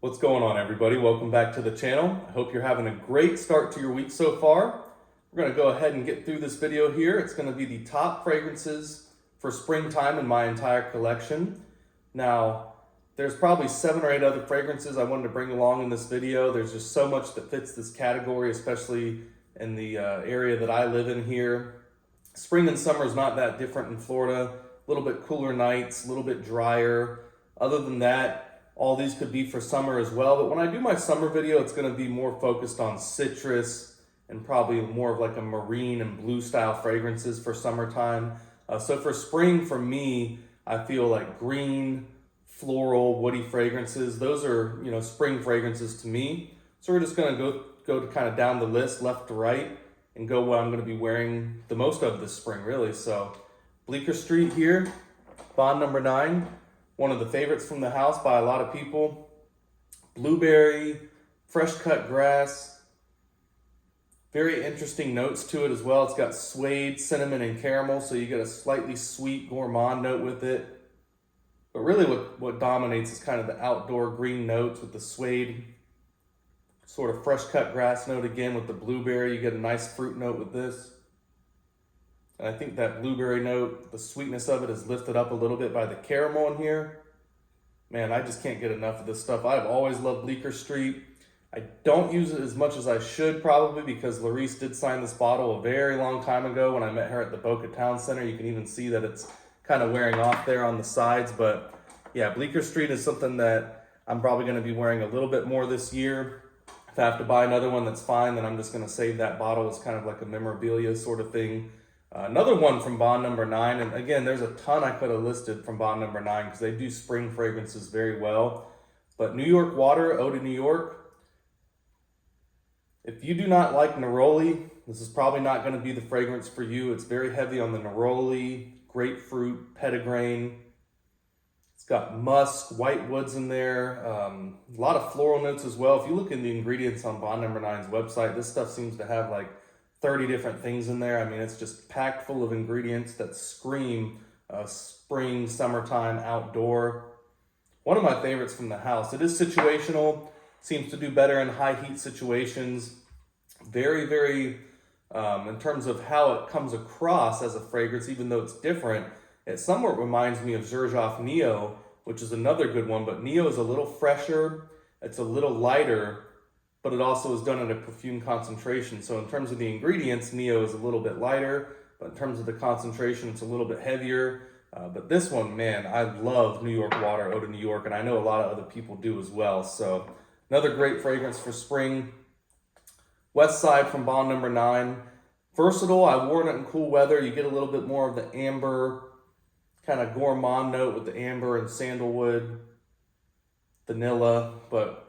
What's going on, everybody? Welcome back to the channel. I hope you're having a great start to your week so far. We're going to go ahead and get through this video here. It's going to be the top fragrances for springtime in my entire collection. Now, there's probably 7 or 8 other fragrances I wanted to bring along in this video. There's just so much that fits this category, especially in the area that I live in here. Spring and summer is not that different in Florida. A little bit cooler nights, a little bit drier. Other than that, all these could be for summer as well, but when I do my summer video, it's gonna be more focused on citrus and probably more of like a marine and blue style fragrances for summertime. So for spring, for me, I feel like green, floral, woody fragrances. Those are, spring fragrances to me. So we're just gonna go to kind of down the list, left to right, and go what I'm gonna be wearing the most of this spring, really. So Bleecker Street here, Bond number 9. One of the favorites from the house by a lot of people. Blueberry, fresh cut grass. Very interesting notes to it as well. It's got suede, cinnamon, and caramel, so you get a slightly sweet gourmand note with it. But really what dominates is kind of the outdoor green notes with the suede. Sort of fresh cut grass note again with the blueberry. You get a nice fruit note with this. And I think that blueberry note, the sweetness of it is lifted up a little bit by the caramel in here. Man, I just can't get enough of this stuff. I've always loved Bleecker Street. I don't use it as much as I should probably because Larice did sign this bottle a very long time ago when I met her at the Boca Town Center. You can even see that it's kind of wearing off there on the sides. But yeah, Bleecker Street is something that I'm probably going to be wearing a little bit more this year. If I have to buy another one, that's fine. Then I'm just going to save that bottle as kind of like a memorabilia sort of thing. Another one from Bond number 9, and again, there's a ton I could have listed from Bond number 9 because they do spring fragrances very well. But New York Water, Eau de New York. If you do not like neroli, this is probably not going to be the fragrance for you. It's very heavy on the neroli, grapefruit, petitgrain. It's got musk, white woods in there, a lot of floral notes as well. If you look in the ingredients on Bond number 9's website, this stuff seems to have like 30 different things in there. I mean, it's just packed full of ingredients that scream spring, summertime, outdoor. One of my favorites from the house. It is situational, seems to do better in high heat situations. Very, in terms of how it comes across as a fragrance, even though it's different, it somewhat reminds me of Xerjoff Neo, which is another good one, but Neo is a little fresher, it's a little lighter, but it also is done at a perfume concentration. So in terms of the ingredients, Neo is a little bit lighter, but in terms of the concentration, it's a little bit heavier. But this one, man, I love New York Water, Eau de New York, and I know a lot of other people do as well. So another great fragrance for spring. West Side from Bond number 9. Versatile, I've worn it in cool weather. You get a little bit more of the amber, kind of gourmand note with the amber and sandalwood, vanilla, but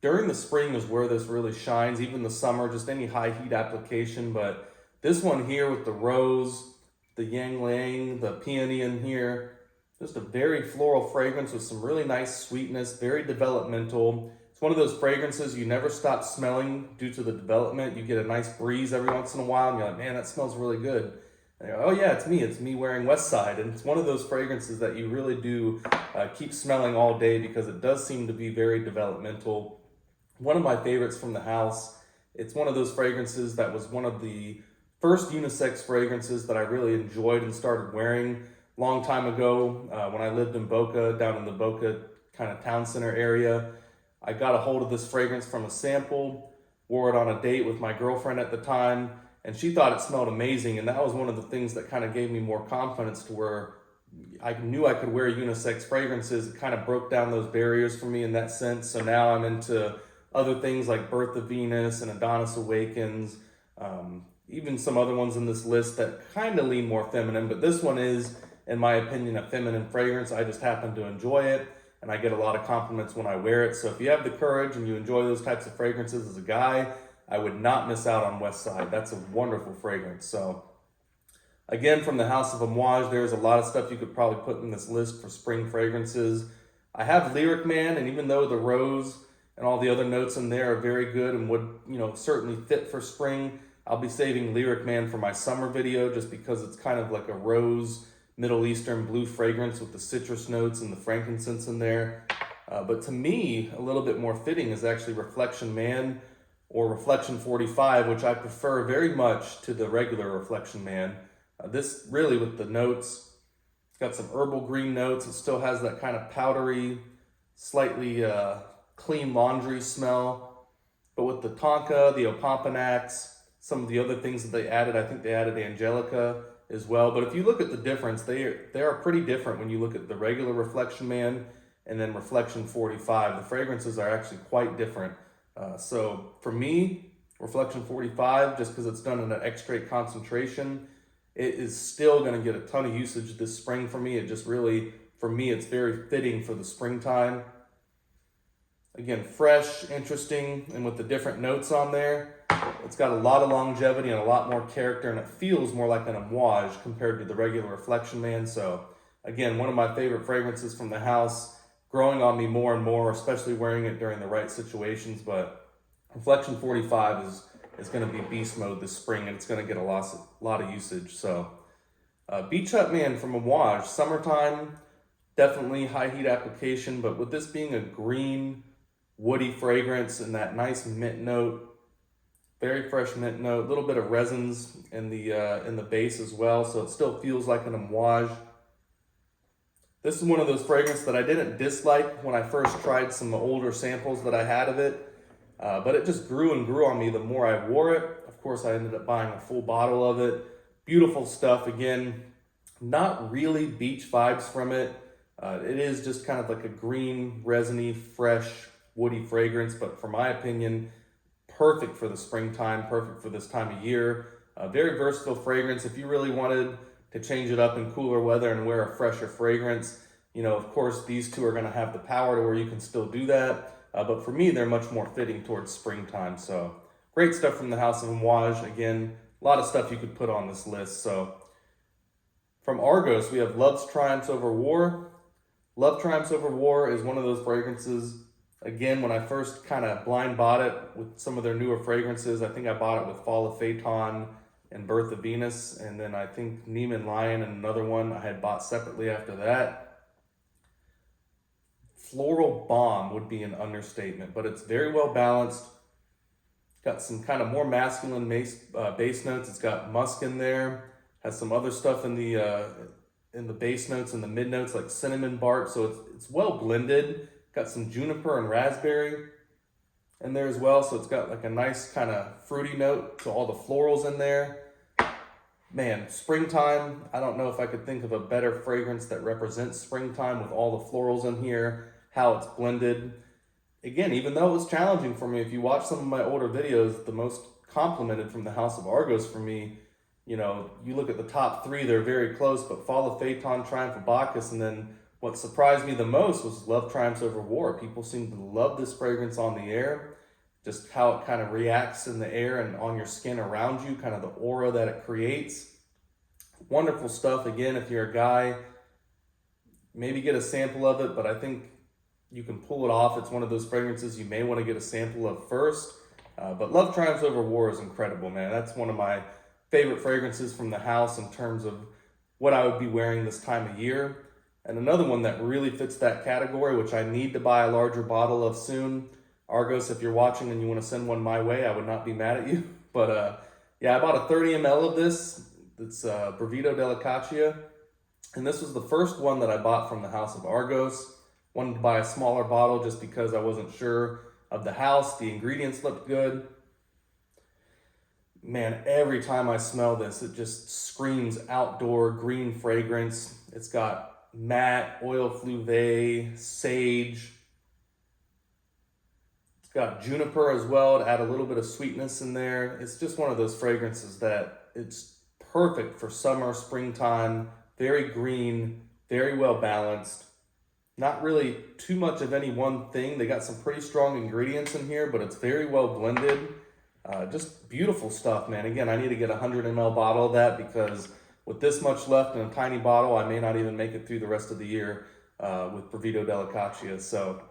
during the spring is where this really shines, even the summer, just any high heat application. But this one here with the rose, the yang lang, the peony in here, just a very floral fragrance with some really nice sweetness, very developmental. It's one of those fragrances you never stop smelling due to the development. You get a nice breeze every once in a while and you're like, man, that smells really good. And you're like, oh yeah, it's me wearing West Side. And it's one of those fragrances that you really do keep smelling all day because it does seem to be very developmental. One of my favorites from the house. It's one of those fragrances that was one of the first unisex fragrances that I really enjoyed and started wearing a long time ago when I lived in Boca, down in the Boca kind of town center area. I got a hold of this fragrance from a sample, wore it on a date with my girlfriend at the time, and she thought it smelled amazing. And that was one of the things that kind of gave me more confidence to where I knew I could wear unisex fragrances. It kind of broke down those barriers for me in that sense. So now I'm into other things like Birth of Venus and Adonis Awakens, even some other ones in this list that kind of lean more feminine, but this one is, in my opinion, a feminine fragrance. I just happen to enjoy it, and I get a lot of compliments when I wear it. So if you have the courage and you enjoy those types of fragrances as a guy, I would not miss out on West Side. That's a wonderful fragrance. So again, from the House of Amouage, there's a lot of stuff you could probably put in this list for spring fragrances. I have Lyric Man, and even though the rose and all the other notes in there are very good and would, certainly fit for spring, I'll be saving Lyric Man for my summer video just because it's kind of like a rose, Middle Eastern blue fragrance with the citrus notes and the frankincense in there. But to me, a little bit more fitting is actually Reflection Man or Reflection 45, which I prefer very much to the regular Reflection Man. This really with the notes, it's got some herbal green notes. It still has that kind of powdery, slightly clean laundry smell. But with the tonka, the opompanax, some of the other things that they added, I think they added angelica as well. But if you look at the difference, they are pretty different when you look at the regular Reflection Man and then Reflection 45. The fragrances are actually quite different. So for me, Reflection 45, just because it's done in an extrait concentration, it is still going to get a ton of usage this spring for me. It just really, for me, it's very fitting for the springtime. Again, fresh, interesting, and with the different notes on there, it's got a lot of longevity and a lot more character, and it feels more like an amouage compared to the regular Reflection Man. So again, one of my favorite fragrances from the house, growing on me more and more, especially wearing it during the right situations. But Reflection 45 is going to be beast mode this spring, and it's going to get a lot of usage. So Beach Hut Man from Amouage, summertime, definitely high heat application, but with this being a green, woody fragrance and that nice mint note, very fresh mint note, a little bit of resins in the base as well, so it still feels like an amouage. This is one of those fragrances that I didn't dislike when I first tried some older samples that I had of it. But it just grew and grew on me the more I wore it. Of course, I ended up buying a full bottle of it. Beautiful stuff. Again, not really beach vibes from it. It is just kind of like a green, resiny, fresh, woody fragrance. But for my opinion, perfect for the springtime, perfect for this time of year. Very versatile fragrance. If you really wanted to change it up in cooler weather and wear a fresher fragrance, you know, of course, these two are going to have the power to where you can still do that. But for me, they're much more fitting towards springtime. So great stuff from the House of Amouage. Again, a lot of stuff you could put on this list. So from Argos, we have Love's Triumphs Over War. Love Triumphs Over War is one of those fragrances. Again, when I first kind of blind bought it with some of their newer fragrances, I think I bought it with Fall of Phaeton and Birth of Venus. And then I think Neiman Lion and another one I had bought separately after that. Floral bomb would be an understatement, but it's very well balanced. Got some kind of more masculine base notes. It's got musk in there. Has some other stuff in the base notes and the mid notes like cinnamon bark. So it's well blended. Got some juniper and raspberry in there as well. So it's got like a nice kind of fruity note to all the florals in there. Man, springtime. I don't know if I could think of a better fragrance that represents springtime with all the florals in here. How it's blended. Again, even though it was challenging for me, if you watch some of my older videos, the most complimented from the House of Argos for me, you know, you look at the top three, they're very close, but Fall of Phaeton, Triumph of Bacchus, and then what surprised me the most was Love Triumphs Over War. People seem to love this fragrance on the air, just how it kind of reacts in the air and on your skin around you, kind of the aura that it creates. Wonderful stuff. Again, if you're a guy, maybe get a sample of it, but I think you can pull it off. It's one of those fragrances you may want to get a sample of first. But Love Triumphs Over War is incredible, man. That's one of my favorite fragrances from the house in terms of what I would be wearing this time of year. And another one that really fits that category, which I need to buy a larger bottle of soon. Argos, if you're watching and you want to send one my way, I would not be mad at you. But yeah, I bought a 30 ml of this. It's Brevido della Caccia. And this was the first one that I bought from the House of Argos. Wanted to buy a smaller bottle just because I wasn't sure of the house. The ingredients looked good. Man, every time I smell this, it just screams outdoor green fragrance. It's got matte, oil fleuve, sage. It's got juniper as well to add a little bit of sweetness in there. It's just one of those fragrances that it's perfect for summer, springtime, very green, very well balanced. Not really too much of any one thing. They got some pretty strong ingredients in here, but it's very well blended. Just beautiful stuff, man. Again, I need to get a 100 ml bottle of that because with this much left in a tiny bottle, I may not even make it through the rest of the year with Brevido della Caccia. So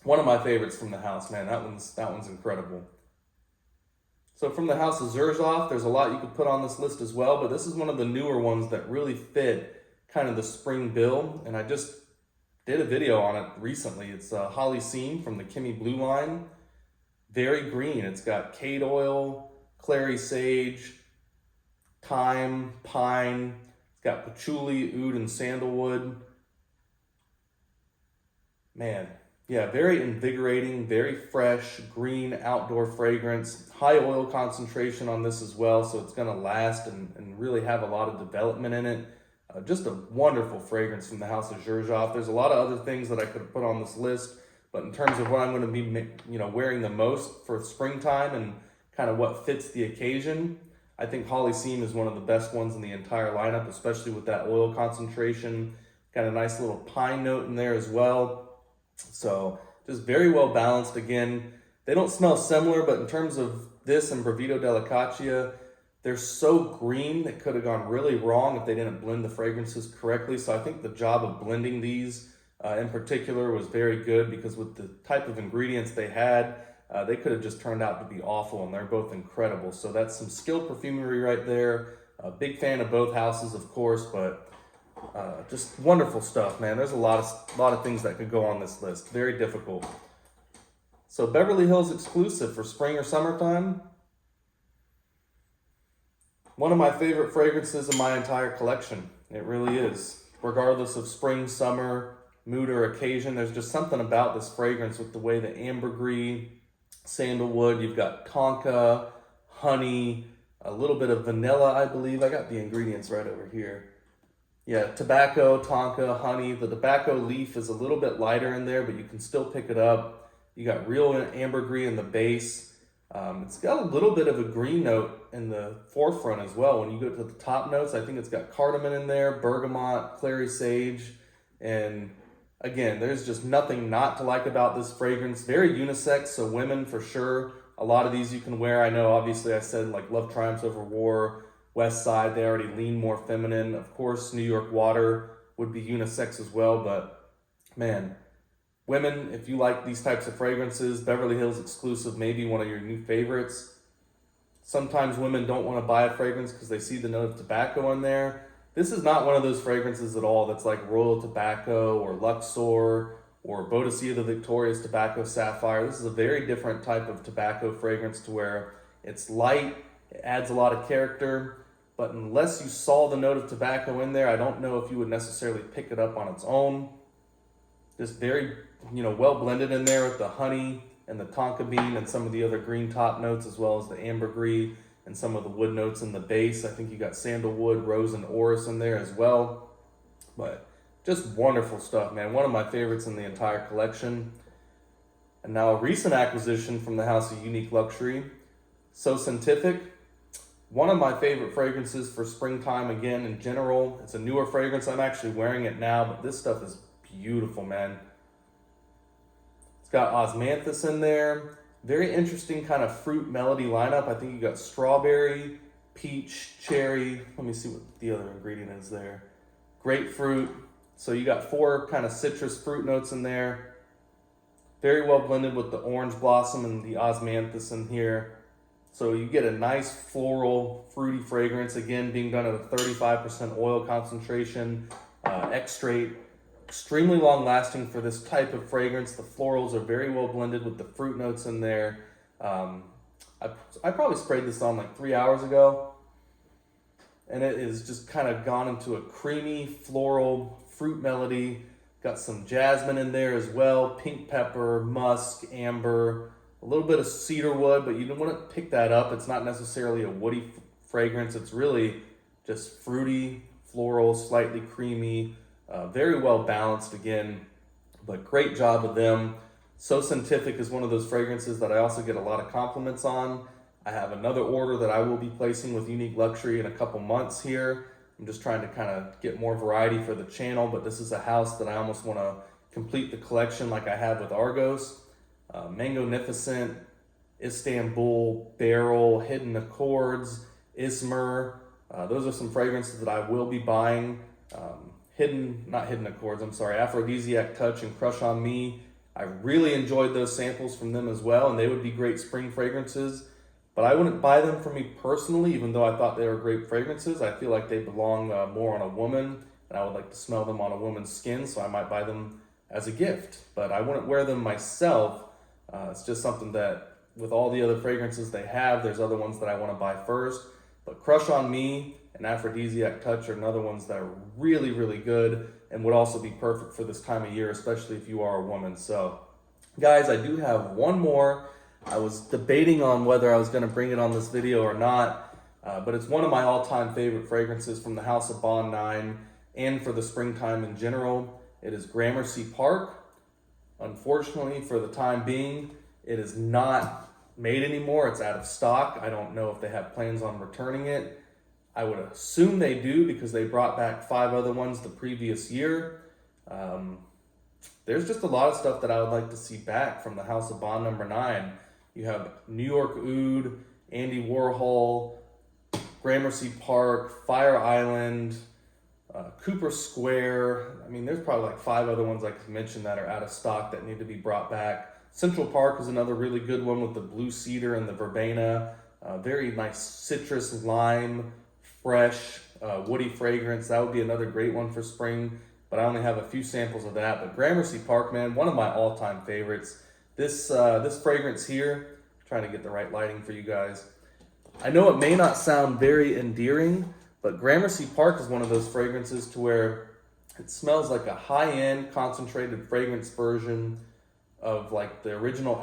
one of my favorites from the house, man. That one's incredible. So from the House of Xerjoff, there's a lot you could put on this list as well, but this is one of the newer ones that really fit kind of the spring bill. And I just did a video on it recently. It's Holly Seam from the Kimmy Blue line. Very green. It's got cade oil, clary sage, thyme, pine. It's got patchouli, oud, and sandalwood. Man, yeah, very invigorating, very fresh, green outdoor fragrance. High oil concentration on this as well, so it's going to last and really have a lot of development in it. Just a wonderful fragrance from the House of Xerjoff. There's a lot of other things that I could have put on this list, but in terms of what I'm going to be, wearing the most for springtime and kind of what fits the occasion, I think Holly Seam is one of the best ones in the entire lineup, especially with that oil concentration. Got a nice little pine note in there as well. So just very well balanced. Again, they don't smell similar, but in terms of this and Brevito Delicacia, they're so green that could have gone really wrong if they didn't blend the fragrances correctly. So I think the job of blending these in particular was very good, because with the type of ingredients they had, they could have just turned out to be awful, and they're both incredible. So that's some skilled perfumery right there. A big fan of both houses, of course, but just wonderful stuff, man. There's a lot of things that could go on this list. Very difficult. So Beverly Hills exclusive for spring or summertime. One of my favorite fragrances in my entire collection. It really is. Regardless of spring, summer, mood, or occasion, there's just something about this fragrance with the way the ambergris, sandalwood, you've got tonka, honey, a little bit of vanilla, I believe. I got the ingredients right over here. Yeah, tobacco, tonka, honey. The tobacco leaf is a little bit lighter in there, but you can still pick it up. You got real ambergris in the base. It's got a little bit of a green note in the forefront as well. When you go to the top notes, I think it's got cardamom in there, bergamot, clary sage, and again, there's just nothing not to like about this fragrance. Very unisex, so women for sure. A lot of these you can wear. I know, obviously, I said like Love Triumphs Over War, West Side, they already lean more feminine. Of course, New York Water would be unisex as well, but man, women, if you like these types of fragrances, Beverly Hills exclusive may be one of your new favorites. Sometimes women don't want to buy a fragrance because they see the note of tobacco in there. This is not one of those fragrances at all that's like Royal Tobacco or Luxor or Boadicea the Victorious Tobacco Sapphire. This is a very different type of tobacco fragrance, to where it's light, it adds a lot of character, but unless you saw the note of tobacco in there, I don't know if you would necessarily pick it up on its own. Just very, well blended in there with the honey and the tonka bean and some of the other green top notes, as well as the ambergris and some of the wood notes in the base. I think you got sandalwood, rose, and orris in there as well. But just wonderful stuff, man. One of my favorites in the entire collection. And now a recent acquisition from the House of Unique Luxury, So Scientific. One of my favorite fragrances for springtime, again, in general. It's a newer fragrance. I'm actually wearing it now, but this stuff is beautiful, man. It's got osmanthus in there. Very interesting kind of fruit melody lineup. I think you got strawberry, peach, cherry. Let me see what the other ingredient is there. Grapefruit. So you got 4 kind of citrus fruit notes in there. Very well blended with the orange blossom and the osmanthus in here. So you get a nice floral, fruity fragrance. Again, being done at a 35% oil concentration, extrait. Extremely long lasting for this type of fragrance. The florals are very well blended with the fruit notes in there. I probably sprayed this on like 3 hours ago, and it is just kind of gone into a creamy floral fruit melody. Got some jasmine in there as well, pink pepper, musk, amber, a little bit of cedar wood, but you don't want to pick that up. It's not necessarily a woody fragrance. It's really just fruity, floral, slightly creamy. Very well balanced again, but great job with them. So Scientific is one of those fragrances that I also get a lot of compliments on. I have another order that I will be placing with Unique Luxury in a couple months here. I'm just trying to kind of get more variety for the channel, but this is a house that I almost want to complete the collection like I have with Argos. Mangonificent, Istanbul, Beryl, Hidden Accords, Ismer. Those are some fragrances that I will be buying. Aphrodisiac Touch and Crush on Me. I really enjoyed those samples from them as well, and they would be great spring fragrances, but I wouldn't buy them for me personally, even though I thought they were great fragrances. I feel like they belong more on a woman, and I would like to smell them on a woman's skin, so I might buy them as a gift, but I wouldn't wear them myself. It's just something that with all the other fragrances they have, there's other ones that I want to buy first. But Crush on Me and Aphrodisiac Touch are another ones that are really, really good and would also be perfect for this time of year, especially if you are a woman. So, guys, I do have one more. I was debating on whether I was going to bring it on this video or not, but it's one of my all-time favorite fragrances from the House of Bond 9 and for the springtime in general. It is Gramercy Park. Unfortunately, for the time being, it is not made anymore. It's out of stock. I don't know if they have plans on returning it. I would assume they do because they brought back 5 other ones the previous year. There's just a lot of stuff that I would like to see back from the House of Bond number 9. You have New York Oud, Andy Warhol, Gramercy Park, Fire Island, Cooper Square. I mean, there's probably like 5 other ones I could mention that are out of stock that need to be brought back. Central Park is another really good one with the blue cedar and the verbena. Very nice citrus, lime, fresh, woody fragrance. That would be another great one for spring, but I only have a few samples of that. But Gramercy Park, man, one of my all-time favorites. This fragrance here, I'm trying to get the right lighting for you guys. I know it may not sound very endearing, but Gramercy Park is one of those fragrances to where it smells like a high-end concentrated fragrance version of like the original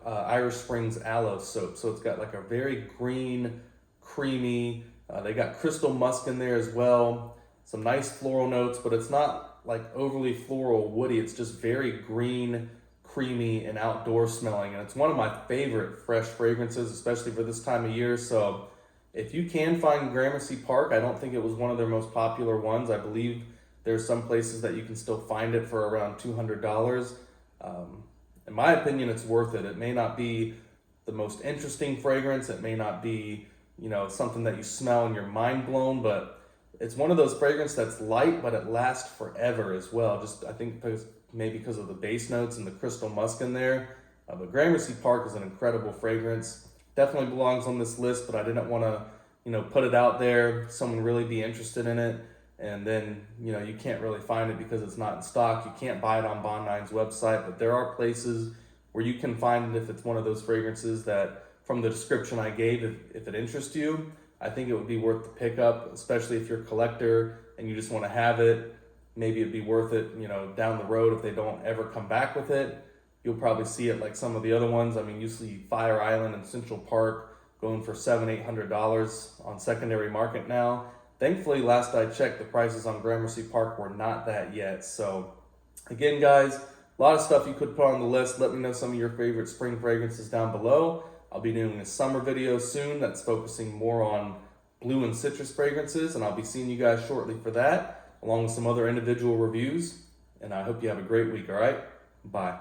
Irish Springs aloe soap. So it's got like a very green, creamy, they got crystal musk in there as well. Some nice floral notes, but it's not like overly floral woody. It's just very green, creamy, and outdoor smelling. And it's one of my favorite fresh fragrances, especially for this time of year. So if you can find Gramercy Park, I don't think it was one of their most popular ones. I believe there's some places that you can still find it for around $200. In my opinion, it's worth it. It may not be the most interesting fragrance. It may not be, you know, something that you smell and you're mind blown, but it's one of those fragrances that's light, but it lasts forever as well. Just, I think maybe because of the base notes and the crystal musk in there. But Gramercy Park is an incredible fragrance. Definitely belongs on this list, but I didn't want to, you know, put it out there, someone really be interested in it, and then, you know, you can't really find it because it's not in stock. You can't buy it on Bond 9's website, but there are places where you can find it if it's one of those fragrances that, from the description I gave, if it interests you, I think it would be worth the pickup, especially if you're a collector and you just want to have it. Maybe it'd be worth it, you know, down the road if they don't ever come back with it. You'll probably see it like some of the other ones. I mean, you see Fire Island and Central Park going for $700-800 on secondary market now. Thankfully, last I checked, the prices on Gramercy Park were not that yet. So again, guys, a lot of stuff you could put on the list. Let me know some of your favorite spring fragrances down below. I'll be doing a summer video soon that's focusing more on blue and citrus fragrances, and I'll be seeing you guys shortly for that, along with some other individual reviews. And I hope you have a great week, all right? Bye.